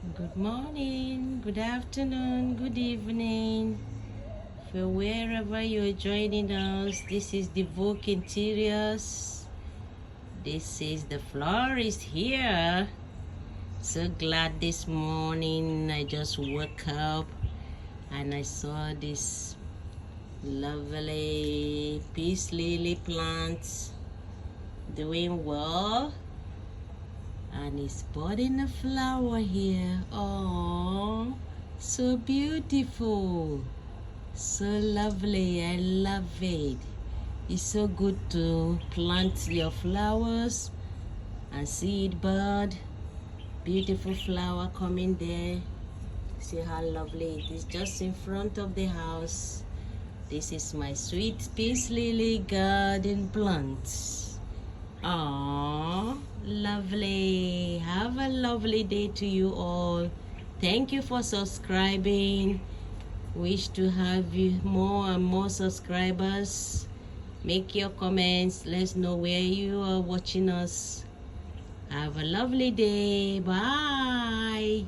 Good morning, good afternoon, good evening. For wherever you're joining us, this is the Vogue Interiors. This is the florist here. So glad this morning I just woke up and I saw this lovely peace lily plants doing well, and it's budding a flower here. Oh, so beautiful, so lovely. I love it. It's so good to plant your flowers and see it bud. Beautiful flower coming there. See how lovely it is, just in front of the house. This is my sweet peace lily garden plant. Aww, lovely. Have a lovely day to you all. Thank you for subscribing. Wish to have you more and more subscribers. Make your comments. Let's know where you are watching us. Have a lovely day. Bye.